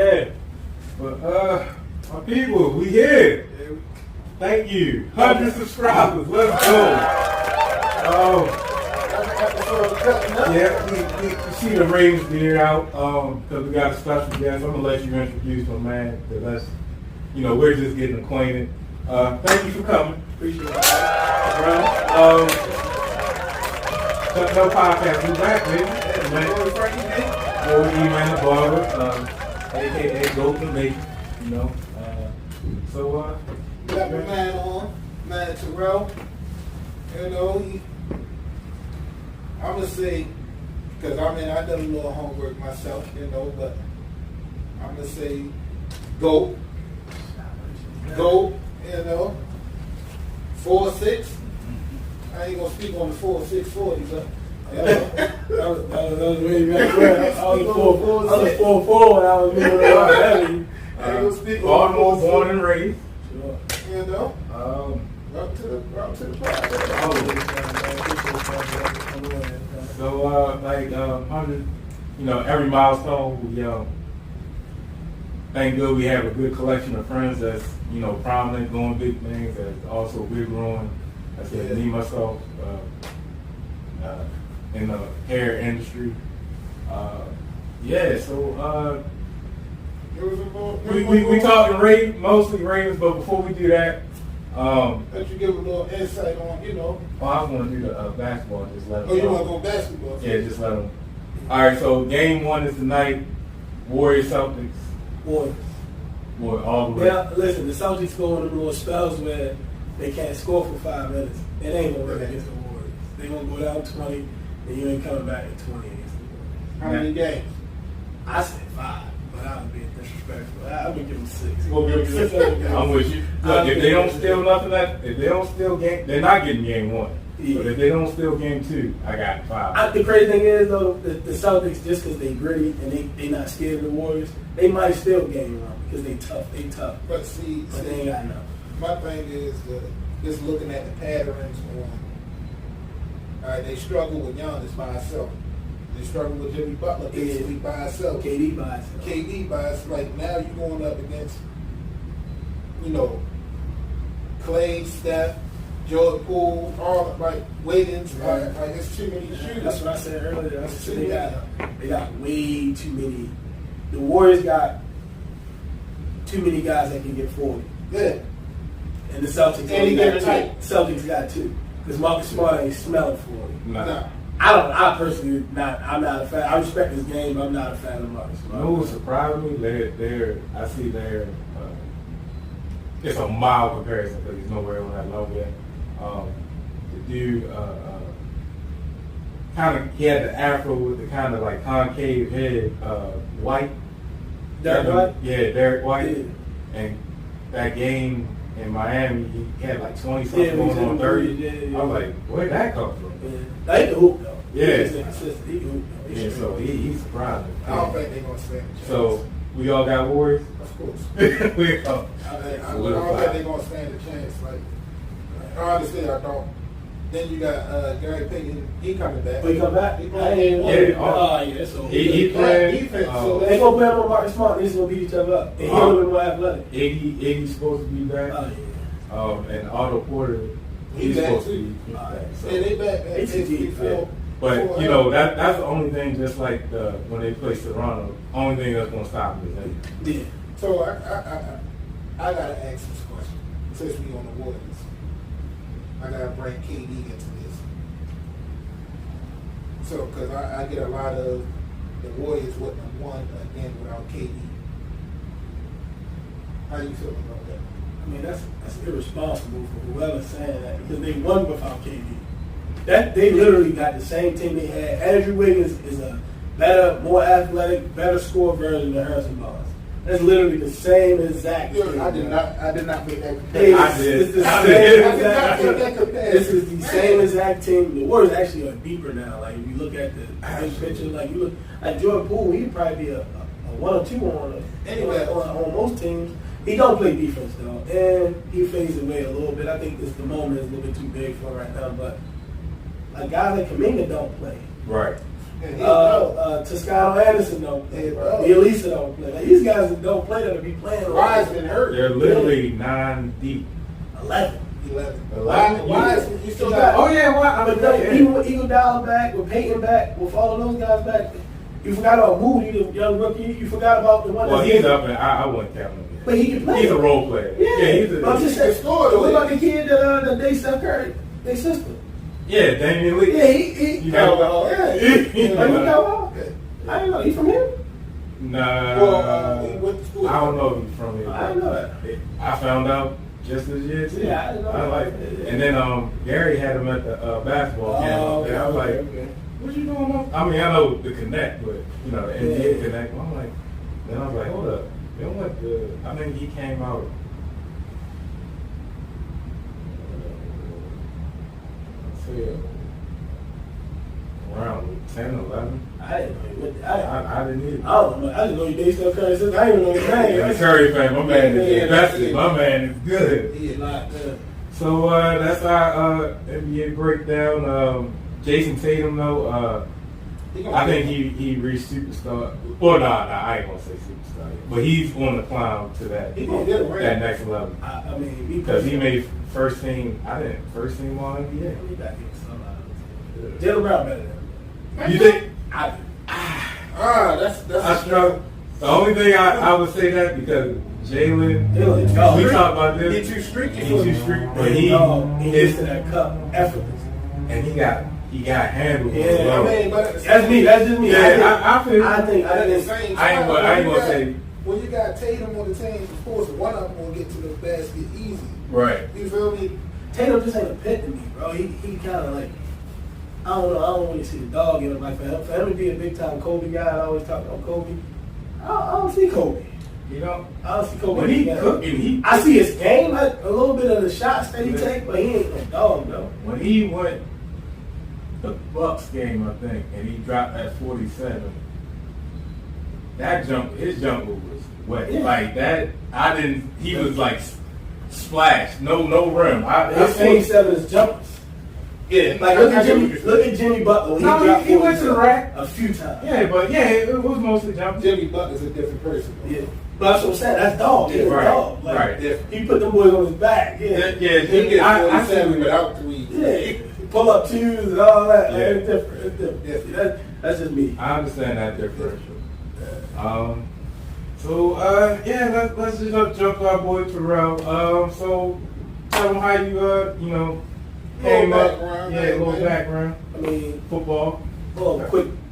Yeah. But my people, we here. Thank you. 100 subscribers. Let's go. Yeah, we see the ratings being out because we got a special guest. I'm gonna let you introduce my man because that's, we're just getting acquainted. Thank you for coming. Appreciate it. CUTT N UP PODCAST. We back, baby. Yeah, man. Frankie B. Eman The Barber, aka Golden Lady. So got my man on, man Terrell. I'm gonna say, because I done a little homework myself, but I'm gonna say go, 4'6". I ain't gonna speak on the 4'6" 40, but that was way back when. I was 4'4" when I was moving around heavy. Baltimore born and raised. Sure. Up to the So, 100, every milestone, we, thank God we have a good collection of friends that's, prominent, doing big things, that's also big growing. I said, me, myself, in the hair industry. We talking mostly Ravens, but before we do that, let you give a little insight on, Oh, I want to do the basketball. Just let them. Oh, you want to go basketball? Yeah, just let them. All right, so game 1 is tonight. Warriors Celtics. Warriors. Boy, all the way. Yeah, listen, the Celtics go on them little spells where they can't score for 5 minutes. It ain't gonna work against the Warriors. They gonna go down 20, and you ain't coming back at 20 against the Warriors. How many games? I said 5. But I was being disrespectful. I would give them 6. We'll give them 6. I'm with you. Look, if they don't steal nothing, if they don't steal game, they're not getting game 1. Yeah. But if they don't steal game 2, I got 5. The crazy thing is though, the Celtics, just because they gritty and they not scared of the Warriors, they might steal game 1 because they tough. But see, they ain't got enough. My thing is just looking at the patterns on. All right, they struggle with Giannis by himself. They struggle with Jimmy Butler basically by himself. KD by himself. KD by himself. Like now you're going up against, Clay, Steph, Jordan Poole, all Wiggins. Right. Like it's too many shooters. That's what I said earlier. They got way too many. The Warriors got too many guys that can get 40. Yeah. And the Celtics only got 2. Celtics got 2. Because Marcus Smart ain't smelling 40. No. I personally I'm not a fan. I respect his game. I'm not a fan of Marcus Smart. You know what surprised me? I see it's a mild comparison because he's nowhere on that level yet. The dude, he had the afro with the kind of like concave head, White. Derek White? Yeah, Derek White. Yeah. And that game in Miami, he had like 20 something going on 30. Yeah. I was like, where'd that come from? Yeah. He can hoop though. Yeah. He can hoop though. Yeah, so he's surprising. I don't think they're going to stand a chance. So we all got Warriors? Of course. We all. I don't think they're going to stand a chance. Honestly, I don't. Then you got Gary Payton. He coming back. He come back? He Yeah. So he playing defense. So they gonna play on Marcus Smart. They're gonna beat each other up. And he's a little bit more athletic. Iggy's supposed to be back. And Otto Porter, he's supposed to be back. So. Yeah, they back. But that's the only thing. Just like when they play Toronto, only thing that's gonna stop them is injury. Yeah. So I gotta ask this question. Since we on the Warriors, I gotta bring KD into this. So because I get a lot of the Warriors wouldn't have won again without KD. How you feeling about that? I mean that's irresponsible for whoever's saying that because they won without KD. They literally got the same team they had. Andrew Wiggins is a better, more athletic, better score version of Harrison Barnes. That's literally the same exact thing. I did not make that comparison. I did. This is the same exact team. The Warriors actually are deeper now. Like if you look at the big picture, like you look at Jordan Poole, he'd probably be a 1 or 2 on most teams. He don't play defense though, and he fades away a little bit. I think the moment is a little bit too big for him right now. But like guys like Kaminga don't play. Right. Toscano Anderson don't play, bro. Elisa don't play. Like, these guys that don't play that be playing. Wise been hurt. They're literally 9 deep. 11. Wise, you still got. Oh yeah, why? Even with Eagle Dollar back, with Peyton back, with all of those guys back, you forgot about Moody, the young rookie. You forgot about the one. Well, he's up, and I wouldn't count him. But he can play. He's a role player. Yeah, he's a. I'm just saying. What about the kid that they Steph Curry, they sister? Yeah, Damian Lee. Yeah, he You know, I didn't know. He from here? Nah. Well, he went to school. I don't know if he's from here. I didn't know that. I found out just this year too. Yeah, I didn't know that. like it. And then Gary had him at the basketball camp up there. I was like, what you doing up? I mean, I know the connect, but you know, the NBA connect. I'm like, then I was like, hold up. You know what? I think he came out. Around 10, 11. I didn't know. I didn't either. I don't know. I didn't know you dated Steph Curry since I didn't even know his name. I'm a Curry fan. My man is invested. My man is good. He is not good. So that's our NBA breakdown. Jason Tatum, though, I think he reached superstar. Well, I ain't gonna say superstar yet, but he's on the climb to that next level. I mean, because he made first team. First team All NBA. Jalen Brown better than him. You think? That's I struggle. The only thing I would say that because Jalen, we talk about this. He's too streaky. But he gets to that cup effortless, and he got handled. Yeah, I mean, but that's me. That's just me. Yeah, I think at the same time, I ain't gonna say. When you got Tatum on the team, of course, one of them will get to the basket easy. Right. You feel me? Tatum just ain't a pit to me, bro. He kind of like. I don't know. I don't really see the dog in him. Like for him to be a big time Kobe guy, I always talk about Kobe. I don't see Kobe. You know, I don't see Kobe. When he cooking, I see his game, like a little bit of the shots that he take, but he ain't no dog though. When he went the Bucks game, I think, and he dropped that 47. His jumper was wet. Yeah. Like that, he was like splash, no rim. His 47 is jumpers. Yeah, like look at Jimmy Butler. He went to the rack a few times. Yeah, but it was mostly jumping. Jimmy Butler's a different person. Yeah, but that's what I'm saying. That's dog. He's a dog. Like, right. He put them boys on his back. Yeah. He gets 47 without threes. Yeah, pull up twos and all that. Like, it's different. It's different. That's just me. I understand that differential. Let's just jump to our boy Terrell. So tell him how you came up. A little background. I mean, football. Well,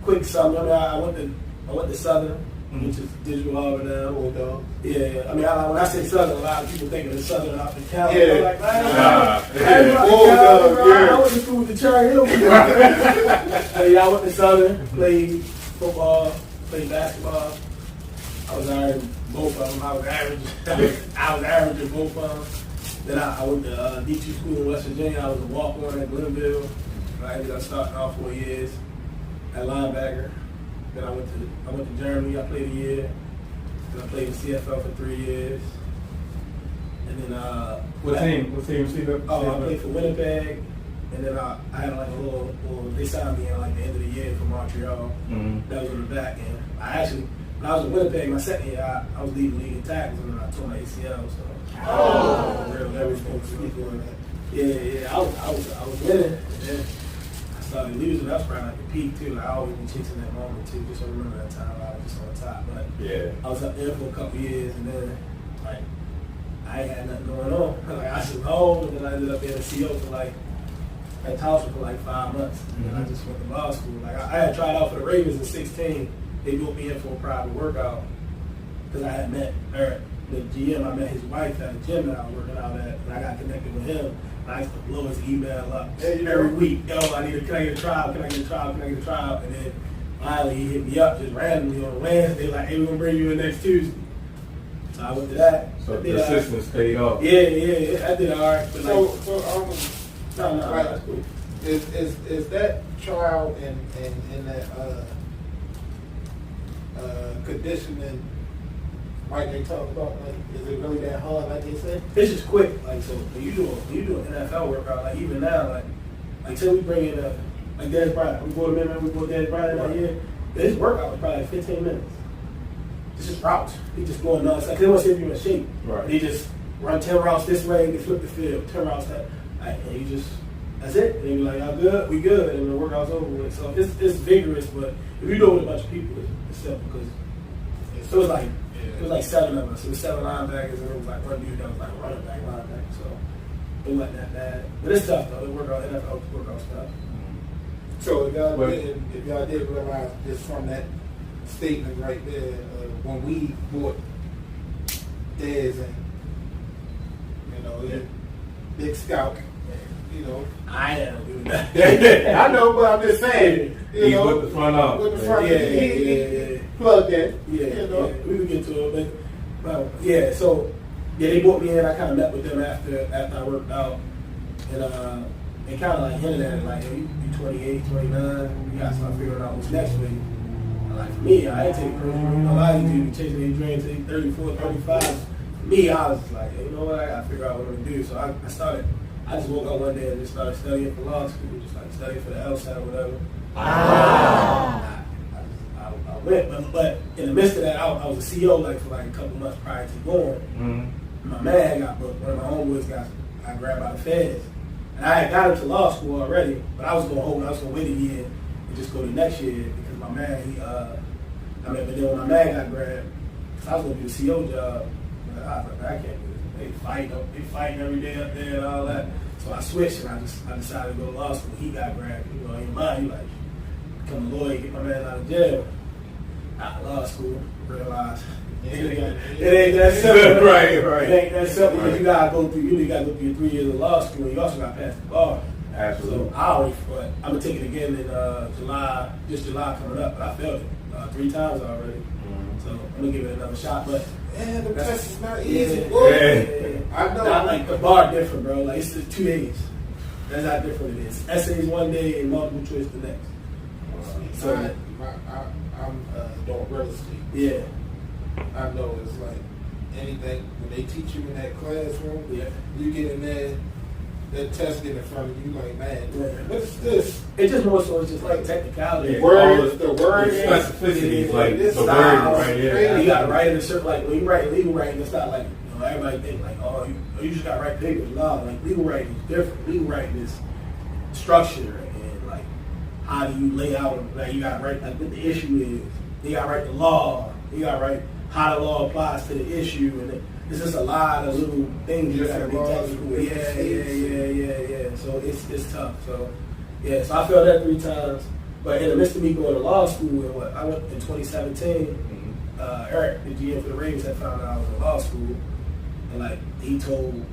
quick summary. I went to Southern, which is digital Harvard now. Yeah. I mean, when I say Southern, a lot of people think of the Southern out in Cali. Yeah. Like, I went to school with the Cherry Hill. I went to Southern, played football, played basketball. I was average both of them. I was average in both of them. Then I went to D2 school in West Virginia. I was a walk-on at Glenville. I ended up starting off 4 years at linebacker. Then I went to Germany. I played a year. Then I played in CFL for 3 years. And then what team? CFL? I played for Winnipeg. And then I had like a little. They signed me at like the end of the year for Montreal. Mm-hmm. That was on the back end. When I was in Winnipeg, my second year, I was leading league in tackles, and then I tore my ACL. So. Yeah. I was winning. And then I started losing. That was probably like the peak too. Like, I always been chasing that moment too. Just so I remember that time I was just on top. But I was up there for a couple years, and then like I ain't had nothing going on. Like I was home, and then I ended up being a CO for at Tulsa for 5 months, and then I just went to law school. Like I had tried out for the Ravens in 16. They brought me in for a private workout because I had met Eric. The GM, I met his wife at a gym that I was working out at, and I got connected with him. And I used to blow his email up every week. Yo, can I get a trial? Can I get a trial? And then finally he hit me up just randomly on a Wednesday, like, hey, we're going to bring you in next Tuesday. So I went to that. So persistence paid off. Yeah, I did all right. But no, that's cool. Is that trial and that conditioning like they talk about, is it really that hard like they say? It's just quick. So when you do an NFL workout, even now, say we bring in Like Dez Bryant. We bought him in, we bought Dez Bryant that year. His workout was probably 15 minutes. It's just routes. He just going nuts. Like, they want to see if you're in shape. Right. He just run 10 routes this way, they flip the field, 10 routes that. Like, and you just, that's it. And you're like, y'all good? We good. And the workout's over with. So it's vigorous, but if you do it with a bunch of people, it's simple. Because it was like 7 of us. It was 7 linebackers, and it was like one dude that was like running back, linebacker. So it wasn't that bad. But it's tough, though. The NFL workout stuff. So if y'all did realize just from that statement right there, when we bought Dez and Big Scout, I am doing that. I know, but I'm just saying, He's with the front office. With the front, he plugged in. Yeah, we can get to it, but so they brought me in. I kind of met with them after I worked out, and kind of like hinted at it, like, hey, you 28, 29, you gotta start figuring out what's next for you. And like, for me, I ain't taking crazy. A lot of you chasing these dreams at 34, 35. For me, I was like, hey, you know what, I gotta figure out what I'm gonna do. So I just woke up one day and just started studying for law school, just like studying for the LSAT or whatever. I went, but in the midst of that, I was a CO like for like a couple months prior to going. Mm-hmm. My man got booked. One of my homeboys got grabbed by the feds. And I had got into law school already, but I was going to wait a year and just go to next year because my man, but then when my man got grabbed, I was going to do the CO job, but I was like, I can't do this. They fighting every day up there and all that. So I switched and I decided to go to law school. He got grabbed. In your mind, you like, become a lawyer, get my man out of jail. Out of law school, realize it ain't that simple. Right. It ain't that simple because you gotta go through your 3 years of law school and you also gotta pass the bar. Absolutely. So I'm gonna take it again in July coming up, but I failed it 3 times already. Mm-hmm. So I'm gonna give it another shot. But the test is not easy. I know. Not like the bar different, bro. Like it's just 2 days. That's how different it is. Essays one day and multiple choice the next. So I'm doing real estate. Yeah. I know it's like anything when they teach you in that classroom. Yeah. You get in there, that test get in front of you, like, man, what is this? It's just more so. It's just like technicality. The word specificity, like this the word right there. You gotta write it in a certain, like when you write legal writing, it's not like everybody think like, oh, you just gotta write papers. No, like legal writing is different. Legal writing is structure and like how do you lay out, like you gotta write like what the issue is. You gotta write the law. You gotta write how the law applies to the issue, and it's just a lot of little things you gotta be technical. Yeah. So it's tough. So so I failed that 3 times. But in the midst of me going to law school, I went in 2017. Eric, the GM for the Ravens, had found out I was in law school, and like he told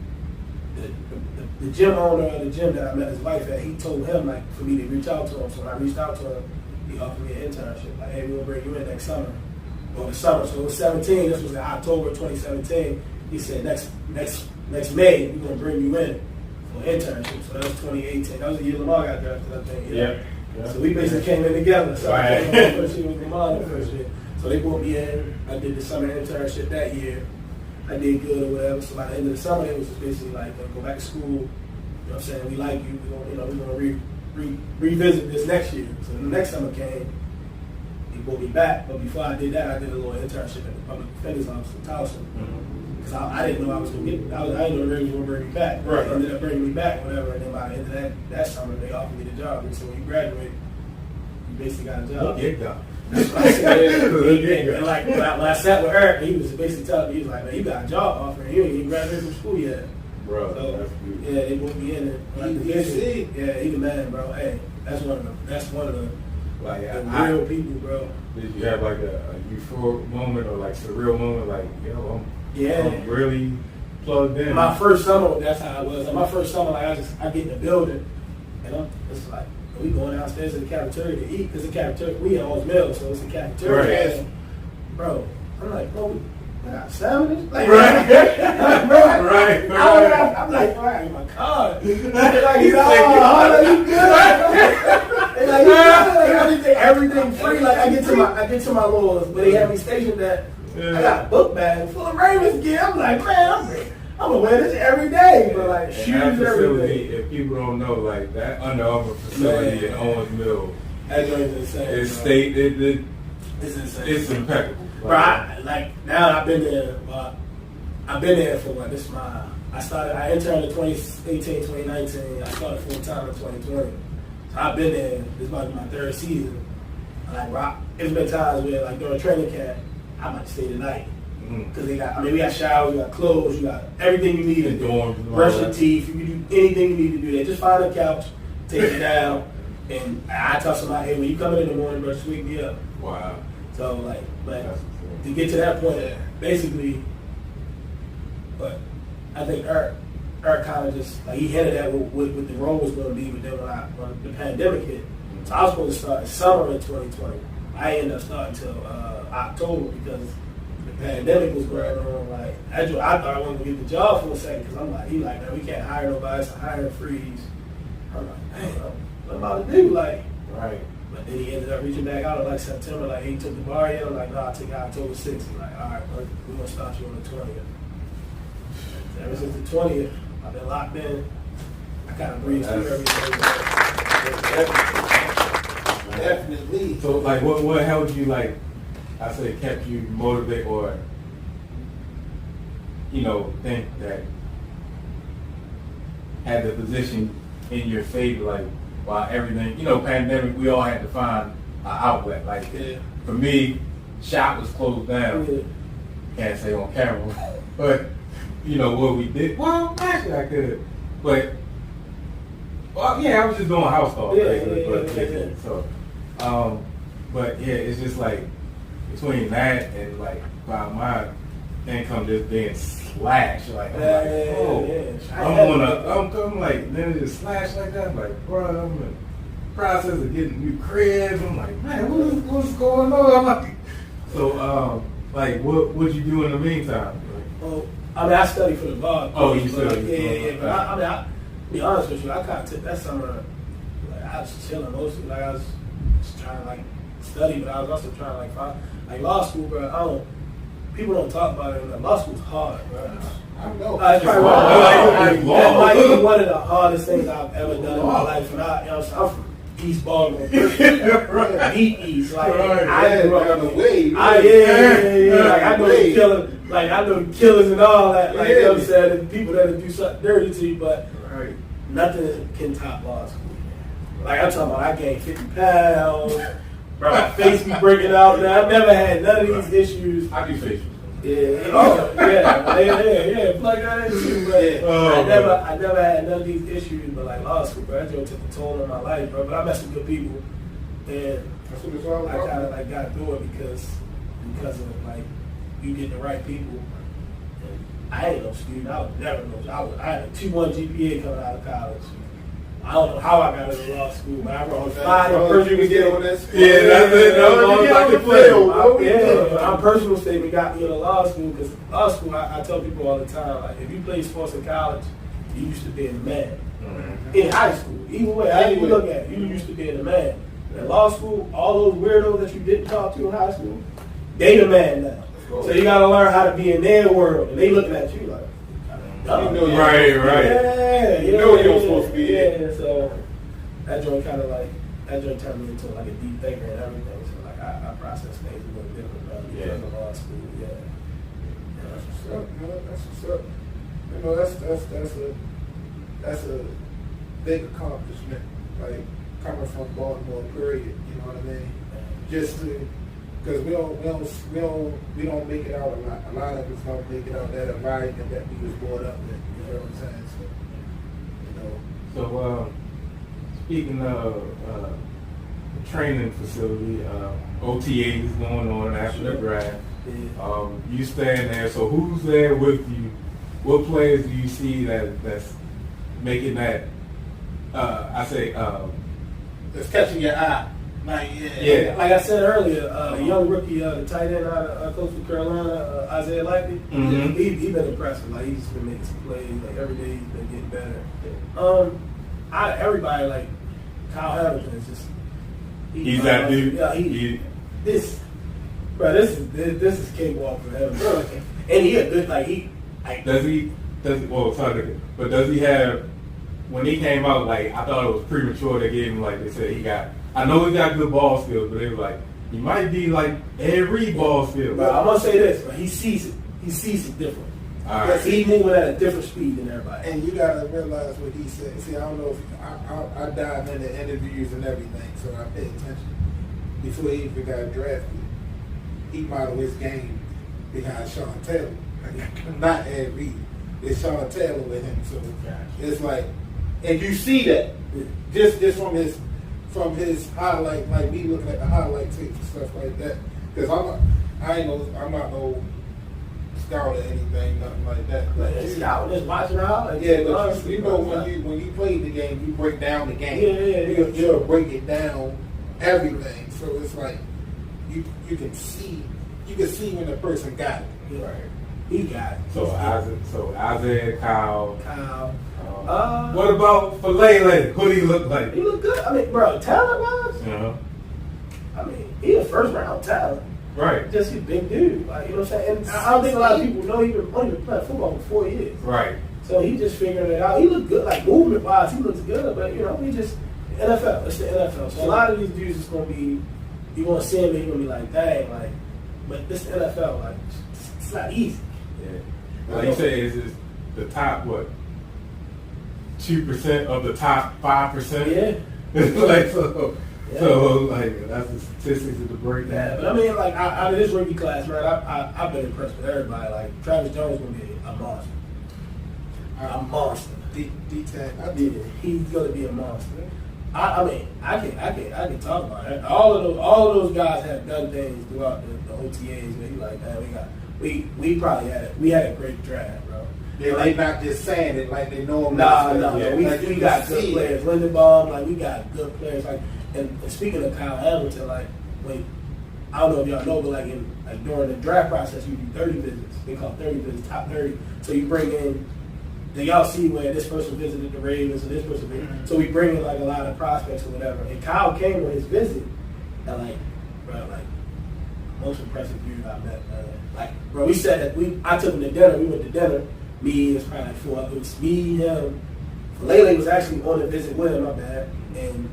the gym owner of the gym that I met his wife at, he told him like for me to reach out to him. So when I reached out to him, he offered me an internship. Like, hey, we're gonna bring you in next summer. Or the summer. So it was 17. This was in October 2017. He said next May we're gonna bring you in for an internship. So that was 2018. That was the year Lamar got drafted, I think. Yeah. So we basically came in together. So I came in first year with Lamar the first year. So they brought me in. I did the summer internship that year. I did good or whatever. So by the end of the summer, it was just basically like go back to school. You know what I'm saying? We like you. We're gonna revisit this next year. So the next summer came. He brought me back, but before I did that, I did a little internship at the public defender's office in Towson. Because I didn't know I was going to get, I didn't know the Ravens were going to bring me back. Right. They ended up bringing me back, whatever, and then by the end of that summer, they offered me the job. And so when you graduate, you basically got a job. That's what I said. And like when I sat with Eric, he was basically telling me, he was like, man, you got a job offer, and you ain't even graduated from school yet. Bro, so, that's beautiful. Yeah, they put me in it. He's the man, bro. Hey, that's one of the like real people, bro. Did you have like a euphoric moment or like surreal moment, like I'm really plugged in? My first summer, that's how I was. My first summer, like I get in the building, and I'm just like, we going downstairs to the cafeteria to eat because the cafeteria we in Old Mill, so it's a cafeteria. Right. Bro, I'm like, bro, I got sandwiches. Like, right. I'm like, all right, my card. Like, he's like, you good? And like, everything free. Like I get to my little, but they have me stationed at. I got a book bag full of Ravens gear. I'm like, man, I'm gonna wear this every day, but like And shoes that every facility, day. if people don't know, like that Under Armour facility in Owens Mill, That joint's insane. it's bro. state, It's insane. it's impeccable. Bro, like now I've been there. I've been there for what? I interned in 2018, 2019. I started full time in 2020. So I've been there. This is about to be my third season. Like, bro, it's been times where, like, during training camp, I might stay the night. Because we got showers, we got clothes, you got everything you need to do. Dorms and all Brush that. your teeth, you can do anything you need to do there. Just find a couch, take it down, and I tell somebody, hey, when you come in the morning, bro, just wake me up. Wow. So, like, but That's insane. to get to that point, basically, but I think Eric kind of just, like, he hinted at what the role was going to be, but then when the pandemic hit, so I was supposed to start in summer in 2020. I ended up starting until October because the pandemic was going on. Like, I thought I wasn't going to get the job for a second because I'm like, man, we can't hire nobody, it's a hiring freeze. I'm like, man, what am I about to do? Like, Right. but then he ended up reaching back out in like September. Like, he took the bar in. I'm like, no, I'll take it October 6th. He's like, all right, we're going to start you on the 20th. So ever since the 20th, I've been locked in. I kind of breathe through everything. Definitely. So, like, what helped you, like, I say, kept you motivated or, think that had the position in your favor, like, while everything, pandemic, we all had to find an outlet. Like, for me, shop was closed down. Yeah. Can't say on camera, but, what we did, well, actually I could, but, well, yeah, I was just doing house calls, basically, Yeah. So, but yeah, it's just like, between that and like, by my income just being slashed, like, I'm like, then it just slashed like that, I'm like, bro, I'm in the process of getting new cribs, I'm like, man, what's going on? I'm like, so, like, what'd you do in the meantime? Well, I studied for the bar. Oh, you studied? Yeah. But I'll be honest with you, I kind of took that summer, like, I was chilling mostly. Like, I was just trying to, like, study, but I was also trying to, like, find, like, law school, bro. People don't talk about it, but law school's hard, bro. I know. It's probably that might be one of the hardest things I've ever done in my life. And I'm from East Baltimore, deep East. Like, I grew up on the way. Yeah. Like, I know the killers. Like, I know the killers and all that. Like, you know what I'm saying? And people that do something dirty to you, but nothing can top law school. Like, I'm talking about, I gained 50 pounds. Bro, my face be breaking out. Now, I've never had none of these issues. I do facials. Yeah. Plug that in too, but I never had none of these issues. But like law school, bro, that joke took a toll on my life, bro. But I met some good people, and That's what it's all I about. kind of like got through it because of like you get the right people. And I ain't no student. I would never know. I had a 2.1 GPA coming out of college. I don't know how I got into law school, but I wrote 5 personal statements. Yeah, that's it. My personal statement got me into law school because law school, I tell people all the time, like, if you play sports in college, you used to be a man. Mm-hmm. In high school, either way, how you look at it, you used to be a man. In law school, all those weirdos that you didn't talk to in high school, they the man now. So you got to learn how to be in their world, and they looking at you like, right. Yeah, you know you're supposed to be. Yeah, so that joint kind of like turned me into like a deep thinker and everything. So like I process things a little different because of law school. Yeah. That's what's up, man. That's what's up. That's a big accomplishment. Like coming from Baltimore, period. You know what I mean? Just because we don't make it out a lot. A lot of us don't make it out that environment that we was brought up in. You know what I'm saying? So, So, speaking of the training facility, OTA is going on after the draft. You staying there. So, who's there with you? What players do you see that's making that? it's catching your eye. Like, Like I said earlier, a young rookie, the tight end out of Coastal Carolina, Isaiah Likely, he been impressive. Like, he's just been making some plays. Like, every day he's been getting better. Everybody, like, Kyle Hamilton is just... He's that dude? Yeah, this is cakewalk for him. And he a good, like, Does he? does he have? When he came out, like I thought it was premature. They gave him like they said he got. I know he got good ball skills, but they were like he might be like every ball skill. But I'm gonna say this, but he sees it. He sees it different. All right. He's moving at a different speed than everybody. And you gotta realize what he said. See, I don't know if I dive into interviews and everything, so I pay attention. Before he even got drafted, he modeled his game behind Sean Taylor. Not Ed Reed. It's Sean Taylor with him. So it's like, and you see that just from his highlight, like me looking at the highlight tapes and stuff like that. Because I'm not no scout or anything, nothing like that. Like scout, just watching out. Yeah, but you know when you play the game, you break down the game. Yeah. You'll break it down, everything. So it's like you can see when the person got it. Right. He got it. So Isaiah, Kyle. What about for Lele? Who do he look like? He look good. I mean, bro, talent-wise, I mean, he a first-round talent. Right. Just a big dude. Like, you know what I'm saying? And I don't think a lot of people know he only been playing football for 4 years. Right. So he just figured it out. He looked good, like movement-wise, he looks good. But, you know, he just, NFL. It's the NFL. So a lot of these dudes is going to be, you want to see him and you're going to be like, dang, like, but this NFL, like, it's not easy. Yeah. Like you say, is the top, 2% of the top 5%? Yeah. Like, so, like, that's the statistics of the breakdown. Yeah, but I mean, like, out of this rookie class, right, I've been impressed with everybody. Like, Travis Jones is going to be a monster. A monster. He's going to be a monster. I mean, I can talk about it. All of those guys have done things throughout the OTAs where you like, man, we had a great draft, bro. They not just saying it like they know. No. We got good players. Lindenbaum, like we got good players. Like, and speaking of Kyle Hamilton, like I don't know if y'all know, but like during the draft process, you do 30 visits. They call 30 visits, top 30. So you bring in. Then y'all see where this person visited the Ravens and this person visited. So we bring in like a lot of prospects or whatever. And Kyle came with his visit, and like, bro, like most impressive dude I met. Like, bro, we said that I took him to dinner. We went to dinner. Me, it's probably like 4 others. It was me, him. Lele was actually on the visit with him. My bad. And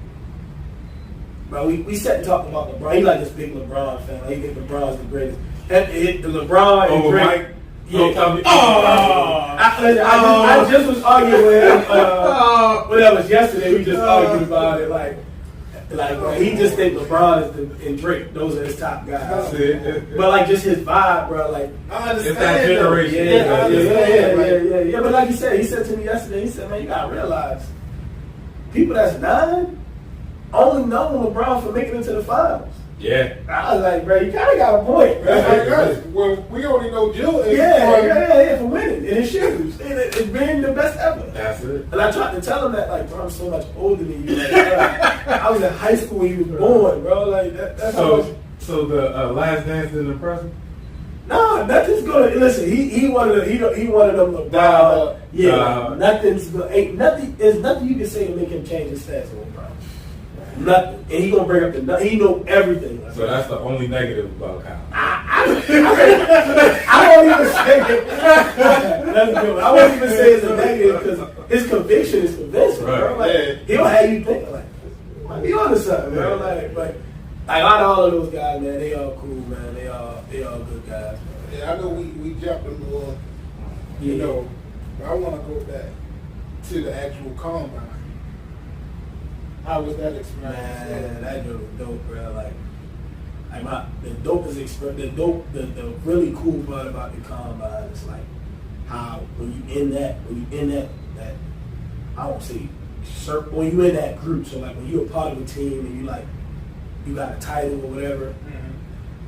bro, we sat and talked about LeBron. He like this big LeBron fan. Like, he think LeBron's the greatest. And LeBron and Drake. Mike. Yeah. I just was arguing with him. When that was yesterday, we just argued about it. Like bro, he just think LeBron and Drake, those are his top guys. But like just his vibe, bro. Like I understand. It's that generation. Yeah. But like he said to me yesterday, he said, man, you gotta realize, people that's 9 only know LeBron for making it to the finals. Yeah. I was like, bro, you kind of got a point, bro. Well, we only know Jill. For winning in his shoes. It's being the best ever. That's it. And I tried to tell him that, like, bro, I'm so much older than you. Like, I was in high school when you was born, bro. Like, that's So the Last Dance didn't impress him? No, nothing's gonna listen. He wanted them LeBron. Nothing's gonna There's nothing you can say to make him change his stance on LeBron. Nothing, and he gonna bring up he know everything. So that's the only negative about Kyle. I won't even say it. That's good. I won't even say it's a negative because his conviction is convincing, bro. Like, he'll have you think like, might be onto something, bro. Like out of all of those guys, man, they all cool, man. They all good guys, man. Yeah, I know we jumped a little, you know, but I want to go back to the actual combine. How was that experience? Man, that was dope, bro. The really cool part about the combine is like how when you in that I won't say when you in that group. So like when you're a part of a team and you got a title or whatever.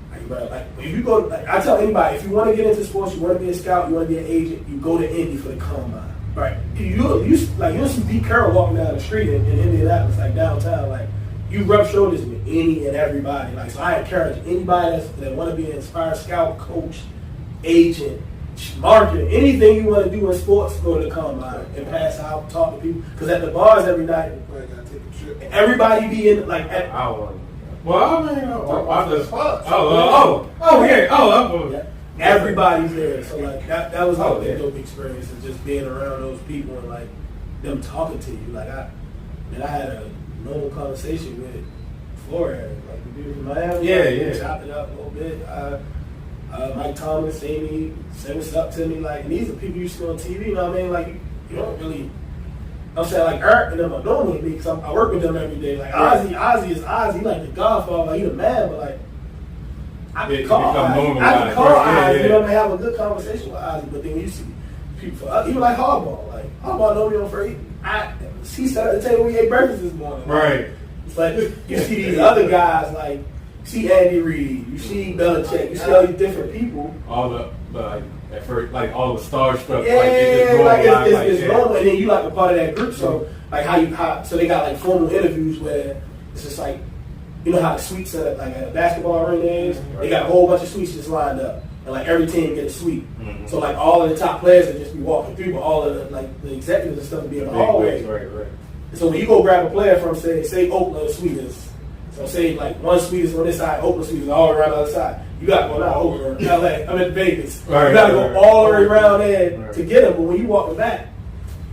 Like, bro, like if you go, like I tell anybody, if you want to get into sports, you want to be a scout, you want to be an agent, you go to Indy for the combine. Right. You'll see Pete Carroll walking down the street in Indianapolis, like downtown, like you rub shoulders with any and everybody. Like, so I encourage anybody that want to be an inspired scout, coach, agent, marketing, anything you want to do in sports, go to the combine and pass out, talk to people. Because at the bars every night, everybody be in like. everybody's there. So like that was like yeah. a dope experience, and just being around those people and like them talking to you. Like I had a normal conversation with Flores, like the dude from Miami. Yeah. Chopped it up a little bit. Mike Thomas, Amy, said what's up to me. Like, and these are people you see on TV. You know what I mean? Like you don't really. I'm saying like Eric and them are normal to me because I work with them every day. Like Ozzy is Ozzy, like the Godfather. Like, he the man, but like I can call Ozzy, you know, and have a good conversation with Ozzy. But then when you see people, even like Hardball know me on free. He sat at the table we ate breakfast this morning. Right. But you see these other guys like you see Andy Reid, you see Belichick, you see all these different people. All the like at first, like all the starstruck. Yeah, it's normal, and then you like a part of that group. So like so they got like formal interviews where it's just like, you know how the suites set up like at a basketball arena is. Right. They got a whole bunch of suites just lined up, and like every team get a suite. Mm-hmm. So like all of the top players would just be walking through, but all of the executives and stuff would be in the hallway. Right. So when you go grab a player from say Oakland suite is. So say like one suite is on this side, Oakland suite is all around the other side. You got to go now over LA. I'm in Vegas. You got to go all the way around there to get them. But when you walk back,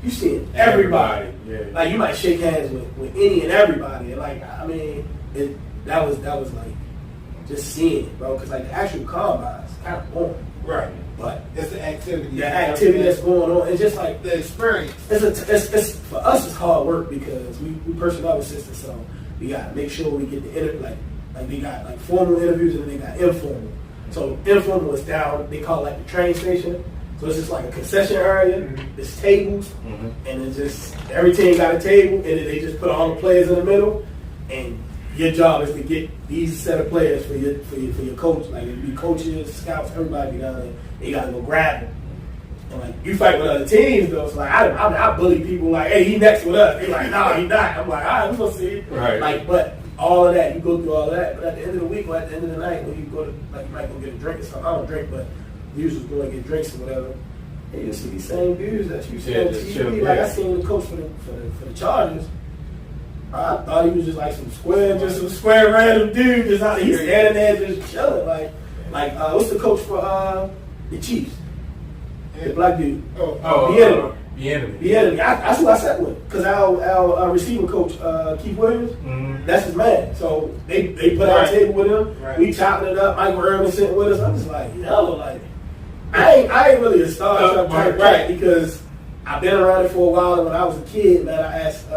you see everybody. Yeah. Like you might shake hands with any and everybody. And like I mean, that was like just seeing it, bro. Because like the actual combine is kind of boring. Right. But it's the activity. The activity that's going on. It's just like the experience. It's for us. It's hard work because we personnel assistants. So we got to make sure we get the like they got like formal interviews and then they got informal. So informal is down. They call it like the train station. So it's just like a concession area. Mm-hmm. There's tables, and it's just every team got a table, and then they just put all the players in the middle. And your job is to get these set of players for your coach. Like it'd be coaches, scouts, everybody be down there. You gotta go grab them. And like you fight with other teams though, so like I bully people like, hey, he next with us. They like, no, he not. I'm like, all right, we gonna see. Right. Like, but all of that, you go through all of that. But at the end of the week or at the end of the night, when you go to like you might go get a drink or something. I don't drink, but we usually go and get drinks or whatever. And you see these same dudes that you see on TV. Like I seen the coach for the Chargers. I thought he was just like some square random dude. He's standing there just chilling. Like what's the coach for the Chiefs? The black dude. The enemy. That's who I sat with. Because our receiver coach, Keith Williams, that's his man. So they put our table with him. Right. We chopping it up. Michael Irvin sitting with us. I'm just like, like I ain't really a starstruck type, right? Because I've been around it for a while. And when I was a kid, man, I asked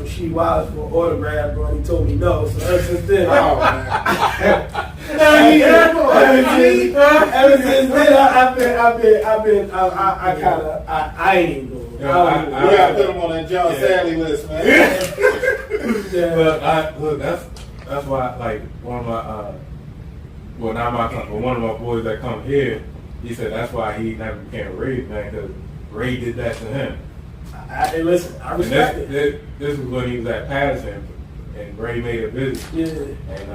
Rasheed Wallace for an autograph, bro, and he told me no. So ever since then, ever since then, I ain't even going. You gotta put him on that John Sally list, man. Look, that's why, like, one of my, one of my boys that come here, he said that's why he never became a Ray man, because Ray did that to him. Hey, listen, I respect it. This was when he was at Patterson, and Ray made a visit. Yeah. And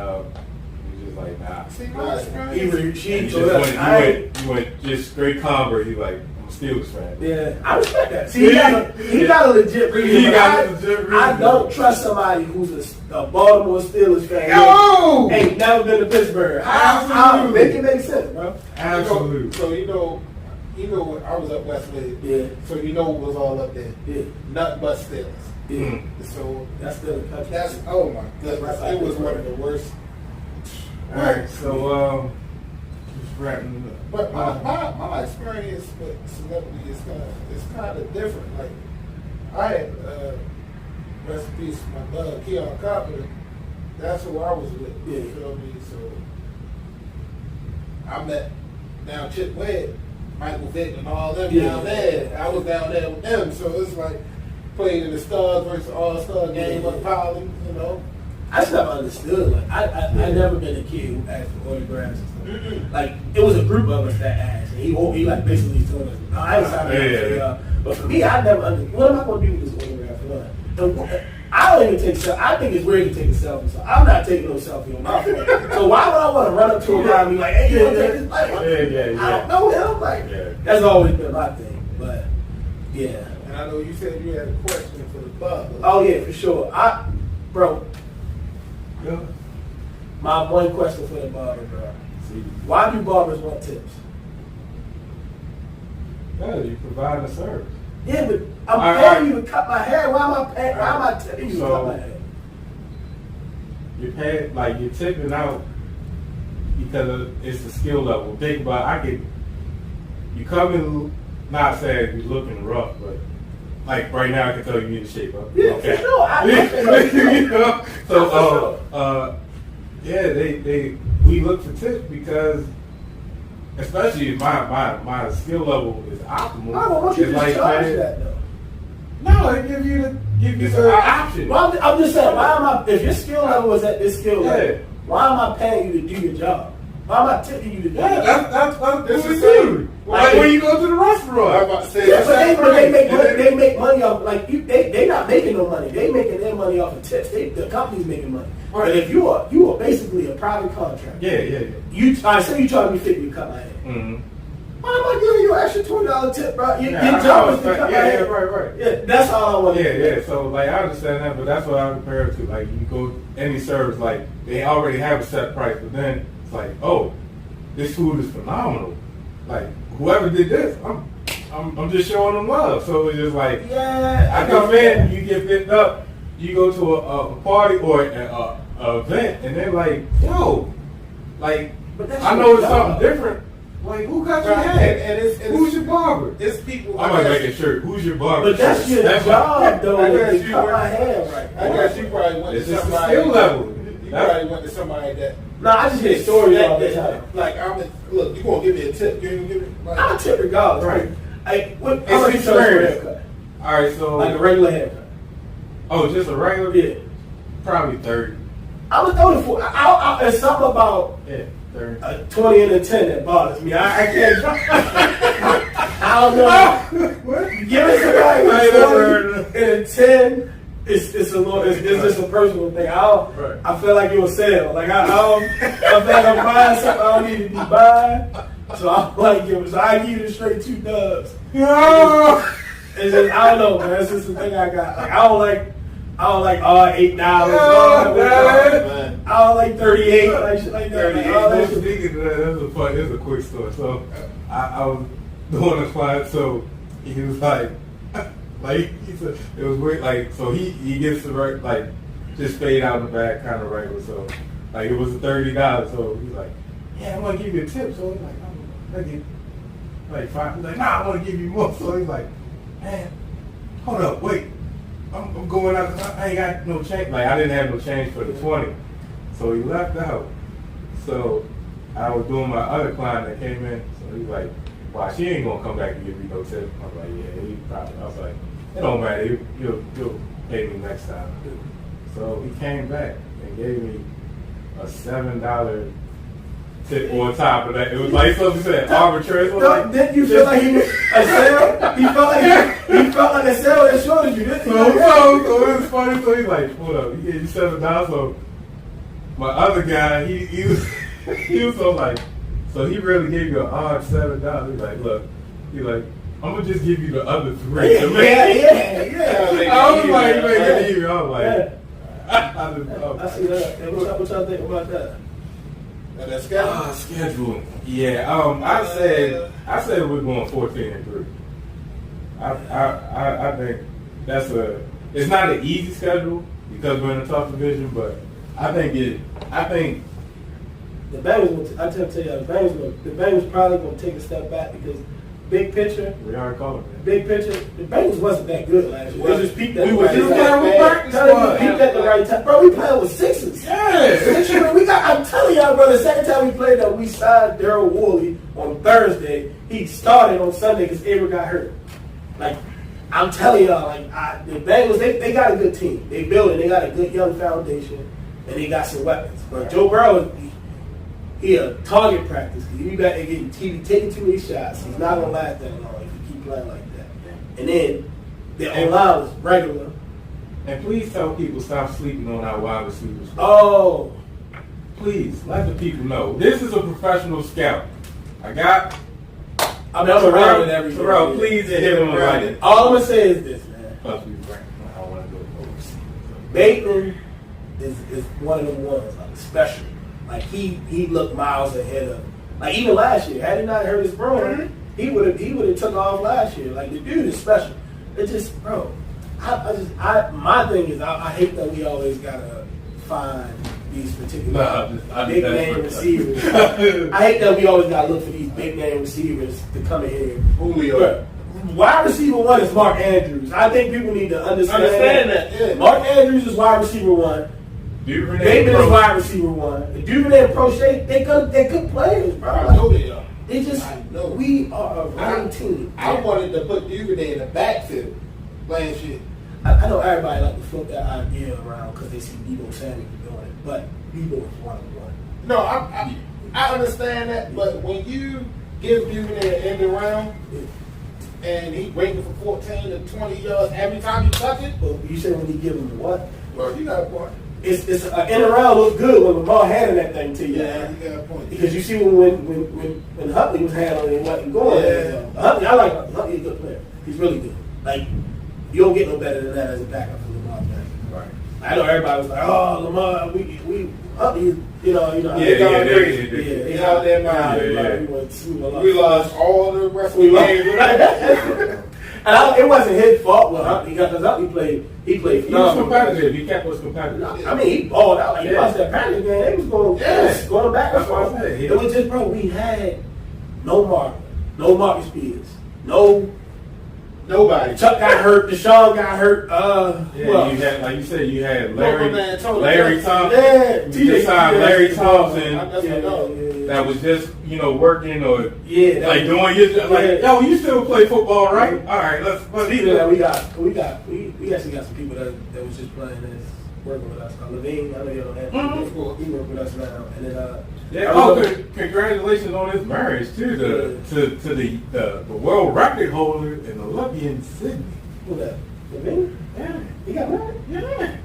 he was just like, nah. See, you went just straight convert. He's like, I'm a Steelers fan. Yeah, I respect that. See, he got a legit reason. I don't trust somebody who's a Baltimore Steelers fan. No! Ain't never been to Pittsburgh. I'll make it make sense, bro. Absolutely. So I was up Westlake. Yeah. So what was all up there. Yeah. Nothing but Steelers. Yeah. So that's still the country. Oh my goodness. It was one of the worst. All right. So just wrapping it up. But my experience with celebrity is kind of different. Like I had rest in peace my bud Keon Carpenter. That's who I was with. Yeah. You feel me? So I met down Chip Webb. Michael Vick and all them down there. I was down there with them, so it's like playing in the Stars versus All-Star game with Poly, I just never understood. Like I never been a kid who asked for autographs and stuff. Like it was a group of us that asked, and he like basically told us, "No, I ain't signing But for me, I never understood. What am I going to do with this autograph for one? I don't even take selfies. I think it's weird to take a selfie, so I'm not taking no selfie on my phone. So why would I want to run up to a guy and be like, hey, you want to take this? Like, I don't know him. Like, that's always been my thing. But, yeah. And I know you said you had a question for the barber. Oh, yeah, for sure. Bro, my one question for the barber, bro. See, Why do barbers want tips? yeah, you provide a service. Yeah, but I'm paying you to cut my hair. Why am I tipping you to cut my hair? You're paying, like, you're tipping out because it's the skill level. Think about, you come in, not saying you're looking rough, but like right now I can tell you need to shape up. Yeah, okay. for sure. You know? So, we look for tips because, especially if my skill level is optimal. I don't want you to it's like charge that though. No, they give you the option. Well, I'm just saying, why am I? If your skill level is at this skill level, why am I paying you to do your job? Why am I tipping you to do your job? That's what we do. Like when you go to the restaurant. I'm about to say, Yeah, but they make money off, like, they not making no money. They making their money off of tips. The company's making money. Right. But if you are basically a private contractor. Yeah. I say you charge me $50 to cut my hair. Mm-hmm. Why am I giving you an extra $20 tip, bro? Your Yeah, job is to cut my hair. right. Yeah, that's all I want. Yeah. So like I understand that, but that's what I compare it to. Like you go any service, like they already have a set price, but then it's like, oh, this food is phenomenal. Like whoever did this, I'm just showing them love. So it's just like, I come in, you get picked up, you go to a party or a event, and they're like, yo, like I noticed something different. Like, who got your hair? And who's your barber? It's people. I might make a shirt. Who's your barber? But that's your job, though. I guess to you cut were- my hair right. I guess you probably went It's to just a somebody. skill level. You probably went to somebody that. No, I just hear stories all the time. Like look, you gonna give me a tip? You gonna give me? Like, I'm a tip regardless. Right. How much It's you charge for a experience. haircut? All right, so Like a regular haircut. oh, just a regular? Yeah. Probably 30. I'm gonna throw the fool. It's something about Yeah, 30. a 20 and a 10 that bothers me. I can't. I don't know. What? Give it somebody I ain't with never heard 20 of and a 10. It's a little. It's just a personal thing. Right. I feel like it was sale. Like I feel like I'm buying something I don't need to be buying. So I'm like, so I give you the straight 2 dubs. No! It's just, I don't know, man. It's just the thing I got. Like I don't like $8. man. I don't like 38. Like shit like that. Like, all that shit. Speaking of that, this is a quick story. So I was doing a client, so he was like he said it was weird. Like so he gets the right like just fade out in the back kind of regular. So like it was $30. So he's like, yeah, I'm gonna give you a tip. So he's like, I'm gonna give like 5. He's like, nah, I want to give you more. So he's like, man, hold up, wait. I'm going out because I ain't got no change. Like, I didn't have no change for the 20. So he left out. So I was doing my other client that came in. So he's like, wow, she ain't going to come back and give me no tip. I was like, yeah, he probably. I was like, it don't matter. He'll pay me next time. So he came back and gave me a $7 tip on top of that. It was like something said arbitrary. Didn't you feel like he was a sale? He felt like a sale that shorted you, didn't he? So it was funny. So he's like, hold up, he gave you $7. So my other guy, he was so like, so he really gave you an odd $7. He's like, look, I'm gonna just give you the other 3. Yeah. I was like, I was like, I see that. Hey, what y'all think about that? That schedule. Schedule. Yeah. I said we're going 14 and 3. I think it's not an easy schedule because we're in a tough division, but I think the Bengals. The Bengals probably going to take a step back because big picture. we already called it. Big picture. The Bengals wasn't that good last year. They just peaked at We the were right just time. playing with practice squad. Peaked at the right time, bro. We playing with 6s. Yeah. I'm telling y'all, bro. The second time we played them, we signed Darryl Worley on Thursday. He started on Sunday because Avery got hurt. Like, I'm telling y'all, the Bengals, they got a good team. They building. They got a good young foundation, and they got some weapons. But Joe Burrow, he a target practice. You got to get taking too many shots. He's not gonna last that long if you keep playing like that. And then the O-line was regular. And please tell people stop sleeping on our wide receivers. Oh, Please let the people know this is a professional scout. I'm around it every day. Terrell, please hit him around it. All I'm gonna say is this, man. Plus, I want to go overseas. Bateman is one of them ones, like special. Like he looked miles ahead of. Like even last year, had he not hurt his groin, he would have took off last year. Like the dude is special. It just, bro. My thing is, I hate that we always gotta find these particular big name receivers. I hate that we always gotta look for these big name receivers to come in here. Julio. Wide receiver 1 is Mark Andrews. I think people need to understand that. Yeah. Mark Andrews is wide receiver 1. Bateman is wide receiver 1. Duvernay and Prochet, they good players, bro. I know they are. They just, we are a running team. I wanted to put Duvernay in the backfield playing shit. I know everybody like to float that idea around because they see Debo Samuel doing it, but Debo is one of one. No, I understand that, but when you give Duvernay an end around and he waiting for 14 to 20 yards every time you touch it, But you said when you give him what? well, you got a point. It's an end around look good when Lamar handing that thing to you. Yeah, you got a point. Because you see when Huntley was handling it, wasn't going. Yeah. Huntley, I like Huntley. Huntley's a good player. He's really good. Like you don't get no better than that as a backup for Lamar Jackson. Right. I know everybody was like, "Oh, Lamar, we Huntley, you know, Yeah, He's out there now. We lost all the rest of the games. And it wasn't his fault with Huntley because Huntley played. He played. He was competitive. He kept us competitive. I mean, he balled out. Like, he lost that Packers game. They was going back. That's what I said. It was just, bro, we had no Marcus Spears, Nobody. Chuck got hurt. Deshaun got hurt. Yeah, you had, like you said, you had Larry Thompson. Yeah, You just signed Larry Thompson. Yeah. That was just, working or like was- doing your job. Like, yo, you still play football, right? All right, let's Speaking of that, we actually got some people that was just playing as working with us. Levine, I know you don't have. He work with us now, and then congratulations on his marriage too, to the world record holder in Olympian Sydney. Who that? Levine? Yeah, He got married? yeah.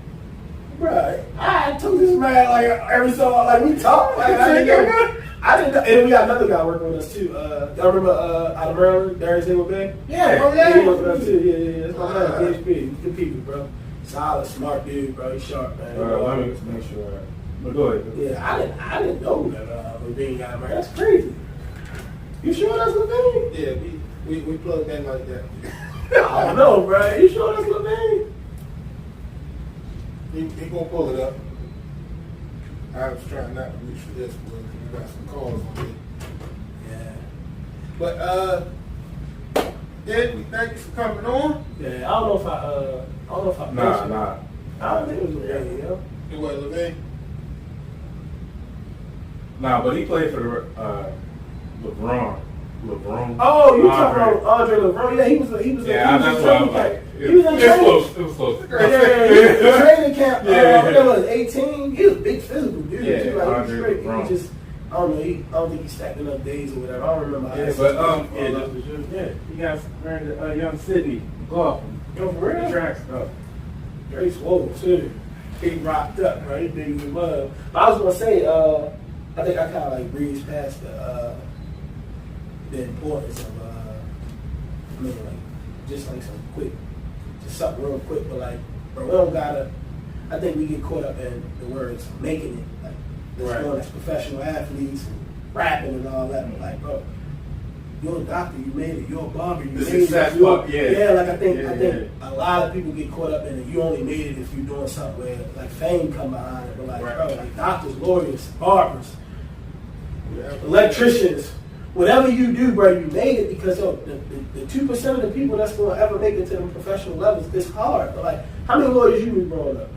Bro, I took this man like every so like we talk. Like, I didn't know. And we got another guy working with us too. Y'all remember out of Maryland, Darius Hill-Bay? Yeah. Oh yeah, he working with us too. Yeah. That's my man, PHP. He's good people, bro. Solid, smart dude, bro. He's sharp, man. Let me make sure. But go ahead. Yeah, I didn't know that Levine got married. That's crazy. You sure that's Levine? Yeah, we plugged in like that. I don't know, bro. You sure that's Levine? He gonna pull it up. I was trying not to reach for this, but we got some calls on it. Yeah. But Ed, we thank you for coming on. Yeah, I don't know if I Nah. I don't think it was Levine, yo. It was Levine. Nah, but he played for the LeBron. Oh, you talking about Andre LeBron? Yeah, he was. Yeah, that's what I'm like. He was in training. It was close. Yeah, he was in training camp. Yeah. That was 18. He was a big physical dude Yeah, too. Like, he Andre was great. LeBron. He just, I don't know. I don't think he stacked enough days or whatever. I don't remember. How he got married to young Sydney McLaughlin. Yo, for real? Track stuff. Very swole too. He rocked up, right? He big as mud. But I was gonna say, I think I kind of like breezed past the importance of, just like something real quick, but like, bro, we don't gotta. I think we get caught up in the words making it, like, let's go as professional athletes and rapping and all that. But like, bro, you're a doctor, you made it. You're a barber, you made it. Like I think a lot of people get caught up in it. You only made it if you're doing something where like fame come behind it. But like, bro, like doctors, lawyers, barbers, electricians, whatever you do, bro, you made it because the 2% of the people that's going to ever make it to the professional levels is hard. But like, how many lawyers you was growing up?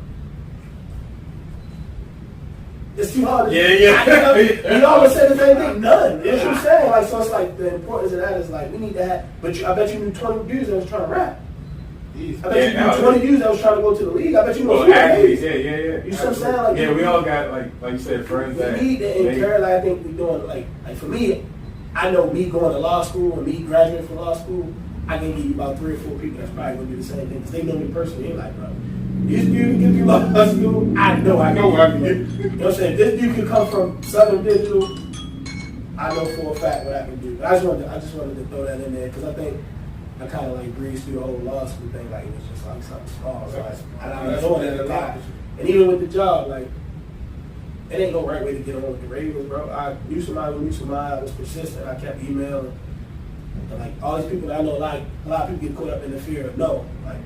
It's too hard. You always say the same thing. None. That's what I'm saying. Like, so it's like the importance of that is like we need to have. But I bet you knew 20 dudes that was trying to rap. I bet you knew 20 dudes that was trying to go to the league. I bet you know. Athletes, yeah. You see what I'm saying? Like, we all got like you said, friends. We need to encourage. Like, I think we're doing like for me. I know me going to law school and me graduating from law school, I can give you about 3 or 4 people that's probably going to do the same thing because they know me personally. They're like, bro, this dude can do law school. I know I can do. You know what I'm saying? This dude can come from Southern Digital. I know for a fact what I can do. But I just wanted to throw that in there because I think I kind of like breezed through the whole law school thing like it was just like something small. So I was doing that a lot. And even with the job, like it ain't no right way to get on with the Ravens, bro. I knew somebody, I was persistent. I kept emailing. And like all these people that I know, like a lot of people get caught up in the fear of no. Like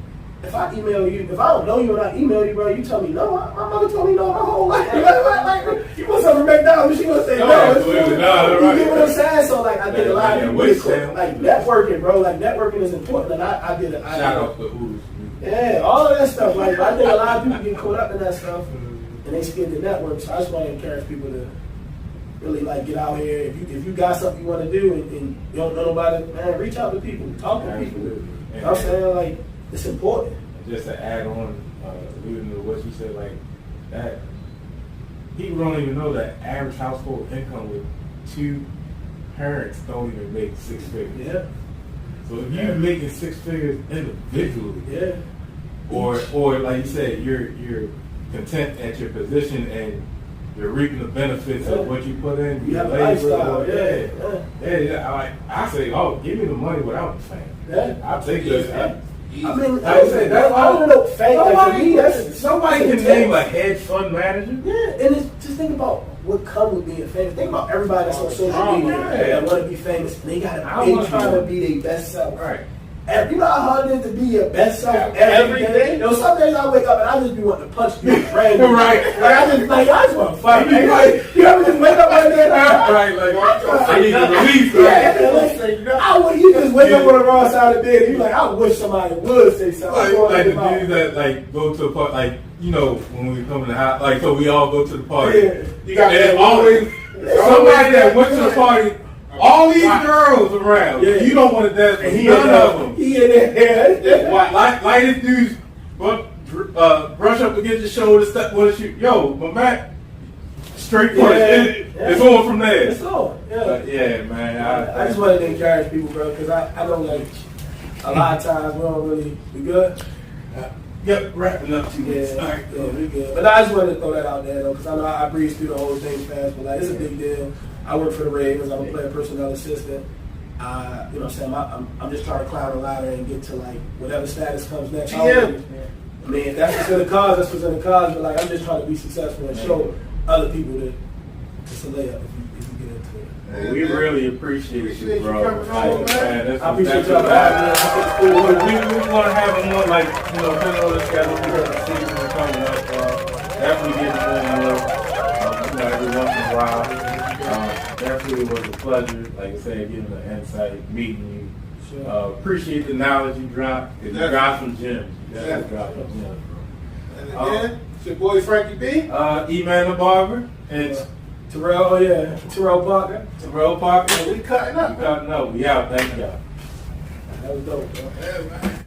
if I email you, if I don't know you and I email you, bro, you tell me no. My mother told me no my whole life. Like, you want something from McDonald's, she gonna say no. Absolutely. You get what I'm saying? So like I think a lot of people get caught, like networking, bro. Like networking is important. And I did it. Shout out to Hooters. Yeah, all of that stuff. Like I think a lot of people get caught up in that stuff, and they scared to network. So I just want to encourage people to really like get out here. If you got something you want to do and you don't know nobody, man, reach out to people, talk to people. You know what I'm saying? Like it's important. Just to add on, alluding to what you said, like that, people don't even know that average household income with 2 parents don't even make 6 figures. Yeah. So if you're making 6 figures individually, Yeah. or like you said, you're content at your position and you're reaping the benefits of what you put in. You have a labor, lifestyle. Yeah. I say, oh, give me the money without the fame. Yeah. I'll take it. I mean, I said that's I don't know. Fame, like, for me, that's somebody can name a hedge fund manager. Yeah, and it's, just think about what comes with being famous. Think about everybody that's on social media that want to be famous. And they trying to be their best self. Right. And you know how hard it is to be your best self every day? You know, some days I wake up and I just be wanting to punch people randomly. Right. Like, I just want to fight. Like, you ever just wake up one day? Right, like, I need to release, You just wake up on the wrong side of the bed and you're like, I wish somebody would say something. like the dudes that like go to a party, like, you know, when we come in the house, like, so we all go to the party. Yeah. You got always somebody that went to the party. All these girls around, you don't want to dance with none of them. He in there. Like this dude's brush up against your shoulder, step with you. Yo, my man, straight punch. It's on from there. It's on. Yeah, man. I just wanted to encourage people, bro, because I know like a lot of times we don't really we good. Yep, wrapping up too much. Yeah, we good. But I just wanted to throw that out there though, because I know I breezed through the whole thing fast, but like it's a big deal. I work for the Ravens. I'm a player personnel assistant. You know what I'm saying? I'm just trying to climb the ladder and get to like whatever status comes next. I mean, if that's what's in the cards, that's what's in the cards. But like, I'm just trying to be successful and show other people that it's a layup if you get into it. Well, we really appreciate you, bro. I appreciate y'all for having me. We want to have them on, like, you know, depending on the schedule, because the season is coming up. Definitely get it on, you know, every once in a while. Definitely was a pleasure, like I said, getting the insight, meeting you. Appreciate the knowledge you dropped. You dropped some gems. You definitely dropped some gems, bro. And again, it's your boy Frankie B. Eman The Barber. And Terrell Parker. Terrell Parker. We cutting up. We out. Thank y'all. That was dope, bro. Yeah, man.